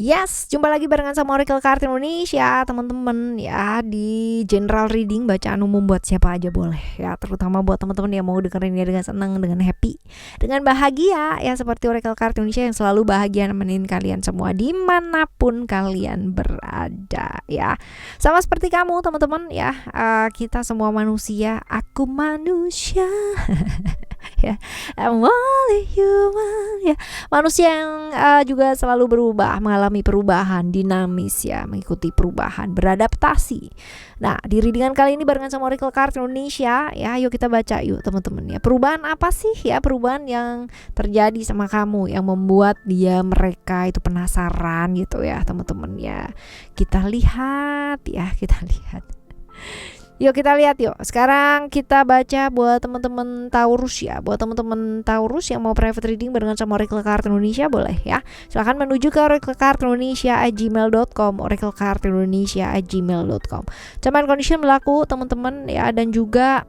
Yes, jumpa lagi barengan sama Oracle Card Indonesia, teman-teman ya, di general reading bacaan umum buat siapa aja boleh ya, terutama buat teman-teman yang mau dengerinnya dengan senang, dengan happy, dengan bahagia ya, seperti Oracle Card Indonesia yang selalu bahagia nemenin kalian semua dimanapun kalian berada ya. Sama seperti kamu teman-teman ya, kita semua manusia, aku manusia ya, I'm only human ya, manusia yang juga selalu berubah, mengalami perubahan, dinamis ya, mengikuti perubahan, beradaptasi. Nah, di readingan kali ini barengan sama Oracle Card Indonesia ya, yuk kita baca yuk teman-teman ya. Perubahan apa sih ya, perubahan yang terjadi sama kamu yang membuat mereka itu penasaran gitu ya teman-teman ya. Kita lihat ya, kita lihat. Yuk kita lihat yuk. Sekarang kita baca buat teman-teman Taurus ya. Buat teman-teman Taurus yang mau private reading barengan sama Oracle Card Indonesia boleh ya. Silahkan menuju ke oraclecardindonesia@gmail.com, oraclecardindonesia@gmail.com. Cuman condition berlaku teman-teman ya, dan juga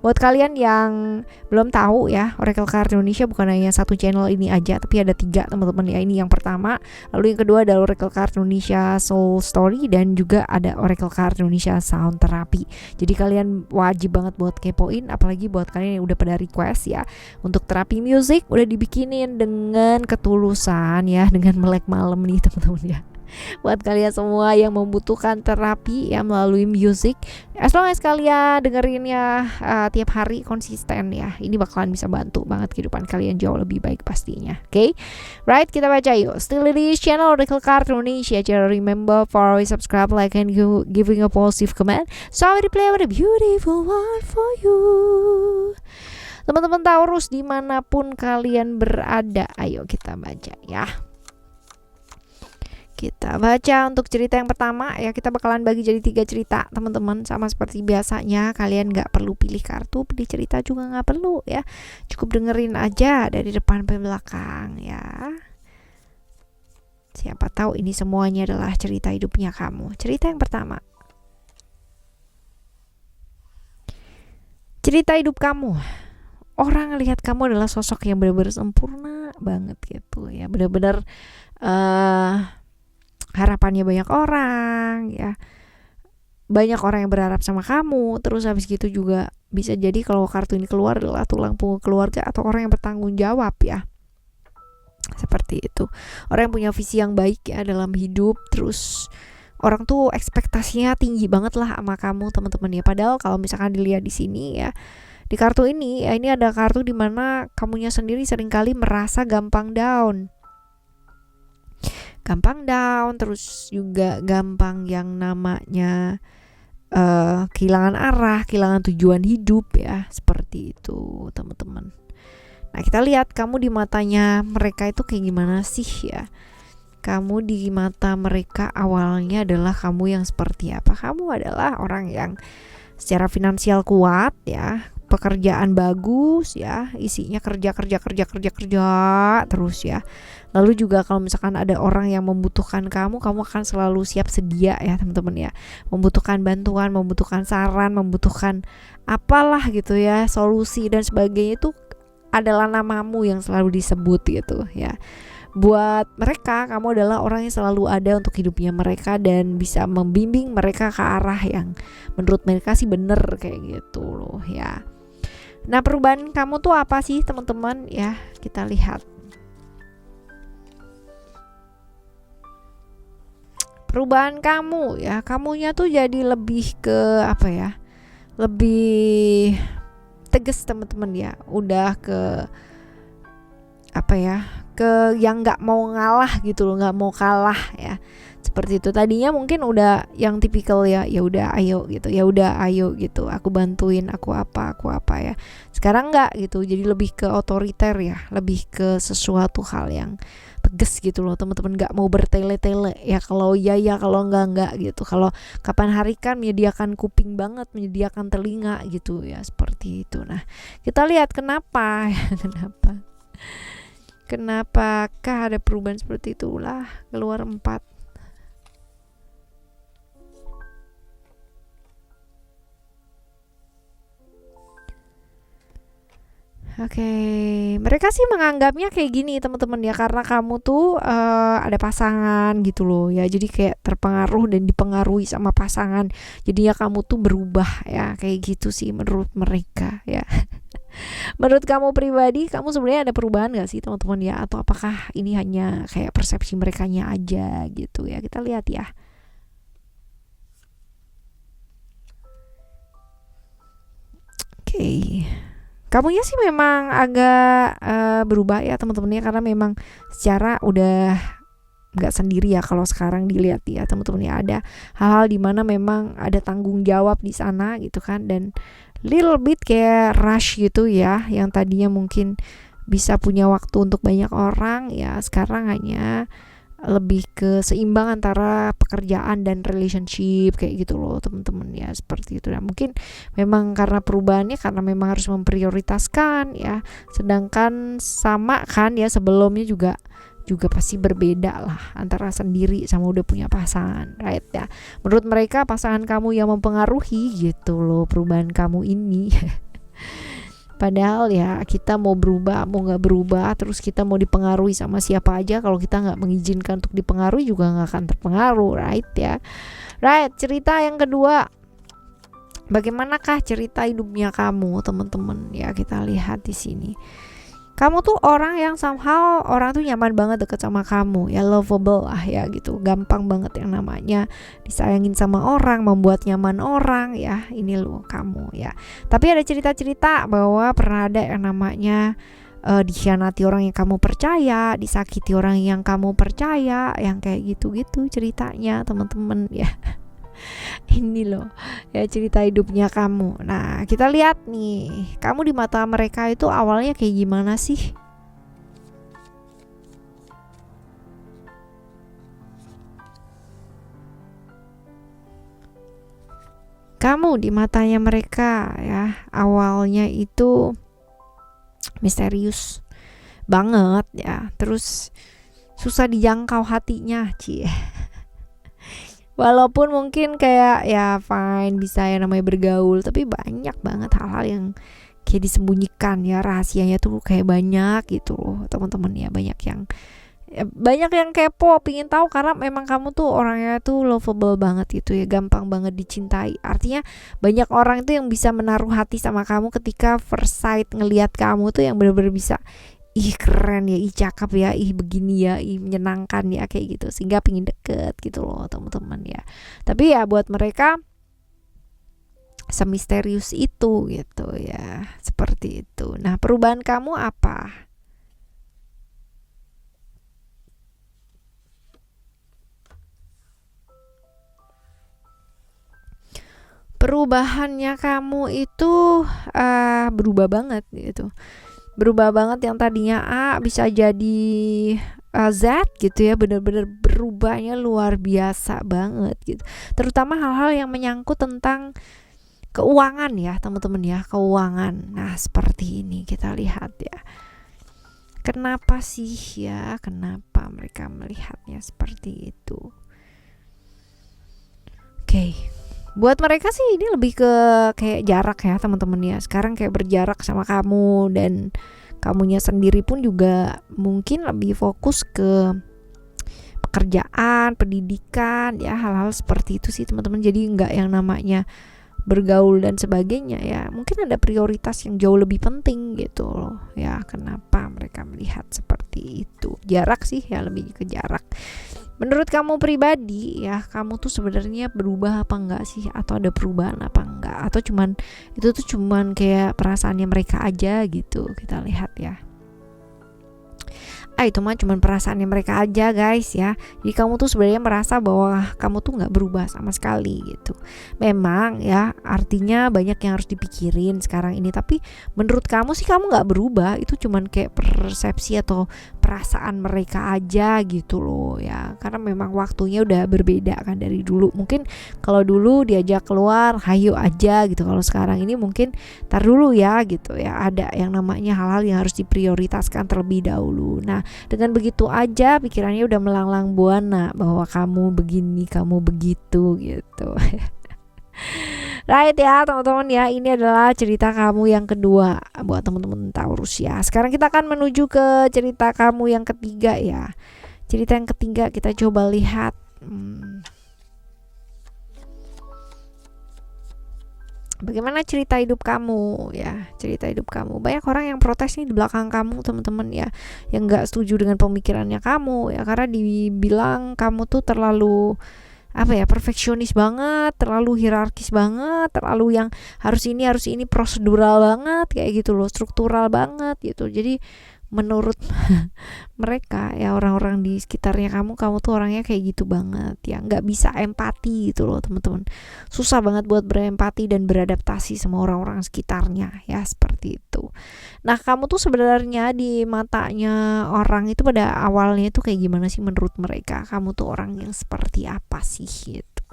buat kalian yang belum tahu ya, Oracle Card Indonesia bukan hanya satu channel ini aja, tapi ada 3 teman-teman ya. Ini yang pertama, lalu yang kedua adalah Oracle Card Indonesia Soul Story, dan juga ada Oracle Card Indonesia Sound Terapi. Jadi kalian wajib banget buat kepoin, apalagi buat kalian yang udah pada request ya, untuk terapi musik udah dibikinin dengan ketulusan ya, dengan melek malam nih teman-teman ya. Buat kalian semua yang membutuhkan terapi ya melalui musik, as long as kalian dengerinnya tiap hari konsisten ya, ini bakalan bisa bantu banget kehidupan kalian jauh lebih baik pastinya. Oke, right, kita baca yuk. Still di channel Oracle Card Indonesia. Just remember, follow, subscribe, like, and giving a positive comment. So I will play with a beautiful one for you. Teman-teman Taurus dimanapun kalian berada, ayo kita baca ya. Kita baca untuk cerita yang pertama ya, kita bakalan bagi jadi 3 cerita teman-teman. Sama seperti biasanya, kalian gak perlu pilih kartu, pilih cerita juga gak perlu ya, cukup dengerin aja dari depan sampai belakang ya. Siapa tahu ini semuanya adalah cerita hidupnya kamu. Cerita yang pertama, cerita hidup kamu. Orang lihat kamu adalah sosok yang benar-benar sempurna banget gitu ya, benar-benar harapannya banyak orang ya, banyak orang yang berharap sama kamu. Terus habis gitu juga bisa jadi kalau kartu ini keluar adalah tulang punggung keluarga atau orang yang bertanggung jawab ya, seperti itu. Orang yang punya visi yang baik ya dalam hidup. Terus orang tuh ekspektasinya tinggi banget lah sama kamu teman-teman ya. Padahal kalau misalkan dilihat di sini ya, di kartu ini ya, ini ada kartu dimana kamunya sendiri seringkali merasa gampang down, terus juga gampang yang namanya kehilangan arah, kehilangan tujuan hidup ya, seperti itu teman-teman. Nah, kita lihat kamu di matanya mereka itu kayak gimana sih ya. Kamu di mata mereka awalnya adalah kamu yang seperti apa? Kamu adalah orang yang secara finansial kuat ya, pekerjaan bagus ya, isinya kerja terus ya. Lalu juga kalau misalkan ada orang yang membutuhkan kamu akan selalu siap sedia ya teman-teman ya. Membutuhkan bantuan, membutuhkan saran, membutuhkan apalah gitu ya, solusi dan sebagainya, itu adalah namamu yang selalu disebut gitu ya. Buat mereka kamu adalah orang yang selalu ada untuk hidupnya mereka dan bisa membimbing mereka ke arah yang menurut mereka sih bener kayak gitu loh ya. Nah, perubahan kamu tuh apa sih teman-teman ya, kita lihat. Perubahan kamu ya, kamunya tuh jadi lebih ke apa ya, lebih tegas teman-teman ya, udah ke apa ya, ke yang nggak mau ngalah gitu loh, nggak mau kalah ya, seperti itu. Tadinya mungkin udah yang tipikal ya, ya udah ayo gitu, ya udah ayo gitu, aku bantuin, aku apa ya. Sekarang nggak gitu, jadi lebih ke otoriter ya, lebih ke sesuatu hal yang tegas gitu loh teman-teman, nggak mau bertele-tele ya, kalau ya kalau enggak gitu, kalau kapan hari kan menyediakan kuping banget, menyediakan telinga gitu ya, seperti itu. Nah, kita lihat kenapa kenapakah ada perubahan seperti itulah, keluar 4. Oke, mereka sih menganggapnya kayak gini teman-teman ya, karena kamu tuh ada pasangan gitu loh ya, jadi kayak terpengaruh dan dipengaruhi sama pasangan, jadinya kamu tuh berubah ya, kayak gitu sih menurut mereka ya. Menurut kamu pribadi, kamu sebenarnya ada perubahan gak sih teman-teman ya, atau apakah ini hanya kayak persepsi merekanya aja gitu ya, kita lihat ya. Oke, kamunya sih memang agak berubah ya teman-teman ya, karena memang secara udah nggak sendiri ya kalau sekarang dilihat ya teman-teman ya, ada hal-hal dimana memang ada tanggung jawab di sana gitu kan, dan little bit kayak rush gitu ya, yang tadinya mungkin bisa punya waktu untuk banyak orang ya, sekarang hanya lebih ke seimbang antara pekerjaan dan relationship kayak gitu loh teman-teman ya, seperti itu. Nah mungkin memang karena perubahannya, karena memang harus memprioritaskan ya, sedangkan sama kan ya sebelumnya juga juga pasti berbeda lah antara sendiri sama udah punya pasangan, right ya. Menurut mereka pasangan kamu yang mempengaruhi gitu loh perubahan kamu ini. Padahal ya kita mau berubah mau nggak berubah, terus kita mau dipengaruhi sama siapa aja, kalau kita nggak mengizinkan untuk dipengaruhi juga nggak akan terpengaruh, right ya. Right, cerita yang kedua, bagaimanakah cerita hidupnya kamu teman-teman ya, kita lihat di sini. Kamu tuh orang yang somehow orang tuh nyaman banget deket sama kamu ya, lovable lah ya gitu, gampang banget yang namanya disayangin sama orang, membuat nyaman orang ya, ini loh kamu ya. Tapi ada cerita-cerita bahwa pernah ada yang namanya dikhianati orang yang kamu percaya, disakiti orang yang kamu percaya, yang kayak gitu-gitu ceritanya teman-teman ya. Ini loh ya cerita hidupnya kamu. Nah kita lihat nih, kamu di mata mereka itu awalnya kayak gimana sih? Kamu di matanya mereka ya awalnya itu misterius banget ya, terus susah dijangkau hatinya, cie. Walaupun mungkin kayak ya fine bisa ya namanya bergaul, tapi banyak banget hal-hal yang kayak disembunyikan ya, rahasianya tuh kayak banyak gitu loh teman-teman ya, banyak yang kepo pingin tahu, karena memang kamu tuh orangnya tuh lovable banget gitu ya, gampang banget dicintai. Artinya banyak orang itu yang bisa menaruh hati sama kamu ketika first sight ngelihat kamu tuh, yang benar-benar bisa ih keren ya, ih cakep ya, ih begini ya, ih menyenangkan ya, kayak gitu, sehingga pingin deket gitu loh teman-teman ya. Tapi ya buat mereka semisterius itu gitu ya, seperti itu. Nah perubahan kamu apa? Perubahannya kamu itu berubah banget gitu, berubah banget, yang tadinya A bisa jadi Z gitu ya, bener-bener berubahnya luar biasa banget gitu, terutama hal-hal yang menyangkut tentang keuangan ya teman-teman ya, keuangan. Nah seperti ini kita lihat ya, kenapa sih ya, kenapa mereka melihatnya seperti itu. Oke, buat mereka sih ini lebih ke kayak jarak ya teman-teman ya, sekarang kayak berjarak sama kamu, dan kamunya sendiri pun juga mungkin lebih fokus ke pekerjaan, pendidikan ya, hal-hal seperti itu sih teman-teman. Jadi nggak yang namanya bergaul dan sebagainya ya, mungkin ada prioritas yang jauh lebih penting gitu loh ya. Kenapa mereka melihat seperti itu, jarak sih ya, lebih ke jarak. Menurut kamu pribadi ya, kamu tuh sebenarnya berubah apa enggak sih, atau ada perubahan apa enggak, atau cuman itu tuh cuman kayak perasaannya mereka aja gitu, kita lihat ya. Itu mah cuman perasaannya mereka aja guys ya. Jadi kamu tuh sebenarnya merasa bahwa kamu tuh nggak berubah sama sekali gitu. Memang ya artinya banyak yang harus dipikirin sekarang ini, tapi menurut kamu sih kamu nggak berubah, itu cuman kayak persepsi atau perasaan mereka aja gitu loh ya. Karena memang waktunya udah berbeda kan dari dulu. Mungkin kalau dulu diajak keluar hayo aja gitu, kalau sekarang ini mungkin tar dulu ya gitu ya, ada yang namanya hal-hal yang harus diprioritaskan terlebih dahulu. Nah dengan begitu aja pikirannya udah melanglang buana bahwa kamu begini, kamu begitu gitu. Right ya teman-teman ya, ini adalah cerita kamu yang kedua buat teman-teman Taurus ya. Sekarang kita akan menuju ke cerita kamu yang ketiga ya. Cerita yang ketiga kita coba lihat. Bagaimana cerita hidup kamu ya, cerita hidup kamu. Banyak orang yang protes nih di belakang kamu teman-teman ya, yang gak setuju dengan pemikirannya kamu ya, karena dibilang kamu tuh terlalu perfeksionis banget, terlalu hierarkis banget, terlalu yang harus ini prosedural banget kayak gitu loh, struktural banget gitu. Jadi menurut mereka ya, orang-orang di sekitarnya kamu tuh orangnya kayak gitu banget ya, nggak bisa empati gitu loh teman-teman. Susah banget buat berempati dan beradaptasi sama orang-orang sekitarnya ya, seperti itu. Nah kamu tuh sebenarnya di matanya orang itu pada awalnya itu kayak gimana sih menurut mereka? Kamu tuh orang yang seperti apa sih gitu?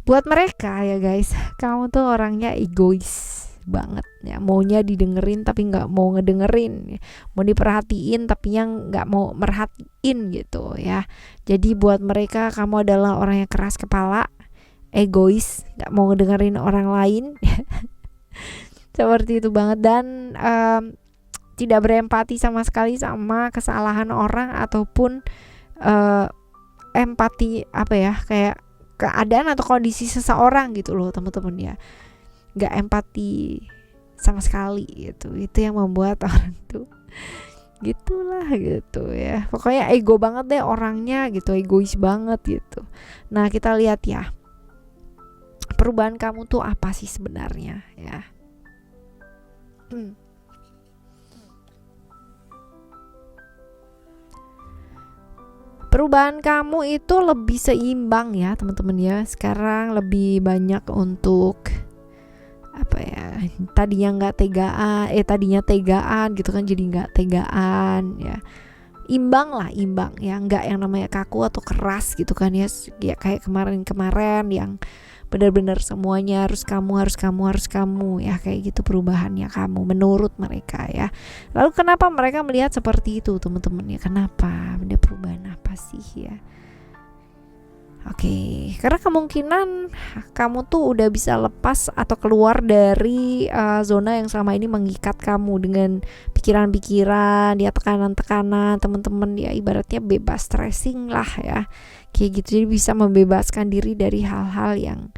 Buat mereka ya guys, kamu tuh orangnya egois banget ya, maunya didengerin tapi nggak mau ngedengerin, mau diperhatiin tapi yang nggak mau merhatiin gitu ya. Jadi buat mereka kamu adalah orang yang keras kepala, egois, nggak mau ngedengerin orang lain seperti itu banget, dan tidak berempati sama sekali sama kesalahan orang ataupun empati kayak keadaan atau kondisi seseorang gitu loh teman-teman ya. Gak empati sama sekali gitu. Itu yang membuat orang tuh gitulah gitu ya, pokoknya ego banget deh orangnya gitu, egois banget gitu. Nah kita lihat ya, perubahan kamu tuh apa sih sebenarnya ya. Perubahan kamu itu lebih seimbang ya teman-teman ya. Sekarang lebih banyak untuk tadinya tegaan gitu kan, jadi nggak tegaan ya. Imbang ya, nggak yang namanya kaku atau keras gitu kan ya kayak kemarin yang benar-benar semuanya harus kamu ya, kayak gitu perubahannya kamu menurut mereka ya. Lalu kenapa mereka melihat seperti itu teman-teman ya? Kenapa ada perubahan apa sih ya? Oke, karena kemungkinan kamu tuh udah bisa lepas atau keluar dari zona yang selama ini mengikat kamu dengan pikiran-pikiran, ya tekanan-tekanan teman-teman ya, ibaratnya bebas stressing lah ya, kayak gitu. Jadi bisa membebaskan diri dari hal-hal yang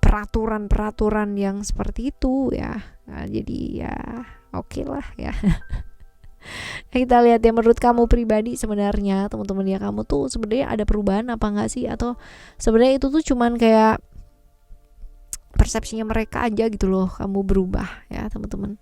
peraturan-peraturan yang seperti itu ya. Nah, jadi ya oke lah ya. Kita lihat ya, menurut kamu pribadi sebenarnya teman-teman ya, kamu tuh sebenarnya ada perubahan apa enggak sih, atau sebenarnya itu tuh cuman kayak persepsinya mereka aja gitu loh, kamu berubah ya teman-teman.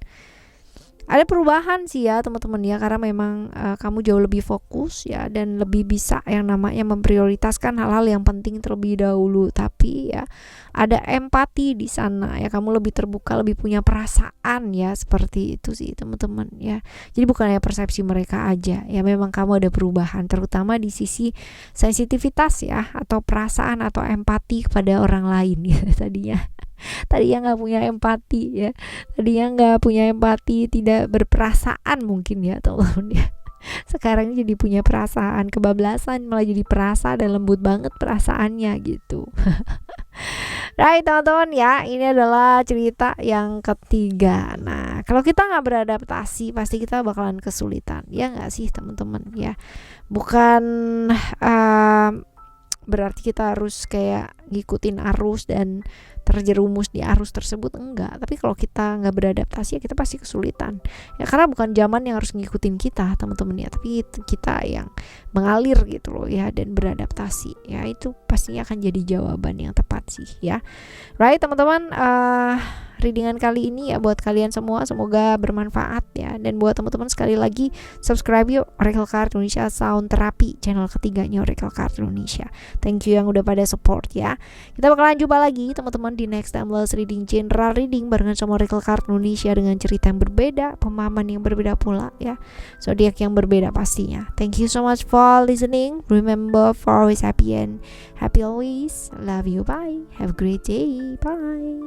Ada perubahan sih ya teman-teman ya, karena memang kamu jauh lebih fokus ya, dan lebih bisa yang namanya memprioritaskan hal-hal yang penting terlebih dahulu. Tapi ya ada empati di sana ya, kamu lebih terbuka, lebih punya perasaan ya, seperti itu sih teman-teman ya. Jadi bukan hanya persepsi mereka aja ya, memang kamu ada perubahan terutama di sisi sensitivitas ya, atau perasaan atau empati kepada orang lain ya. Tadinya nggak punya empati, tidak berperasaan mungkin ya teman-teman ya. Sekarang jadi punya perasaan, kebablasan malah jadi perasa dan lembut banget perasaannya gitu. Right teman-teman ya, ini adalah cerita yang ketiga. Nah kalau kita nggak beradaptasi pasti kita bakalan kesulitan ya nggak sih teman-teman ya. Bukan berarti kita harus kayak ngikutin arus dan terjerumus di arus tersebut, enggak. Tapi kalau kita nggak beradaptasi ya kita pasti kesulitan ya, karena bukan zaman yang harus ngikutin kita teman-teman ya, tapi kita yang mengalir gitu loh ya, dan beradaptasi ya, itu pastinya akan jadi jawaban yang tepat sih ya. Right teman-teman, readingan kali ini ya buat kalian semua semoga bermanfaat ya. Dan buat teman-teman sekali lagi subscribe yuk Oracle Card Indonesia Sound Therapy, channel ketiganya Oracle Card Indonesia. Thank you yang udah pada support ya. Kita bakalan jumpa lagi teman-teman di next timeless reading, general reading barengan sama Oracle Card Indonesia dengan cerita yang berbeda, pemahaman yang berbeda pula ya, zodiak yang berbeda pastinya. Thank you so much for listening. Remember for always happy and happy always. Love you. Bye. Have a great day. Bye.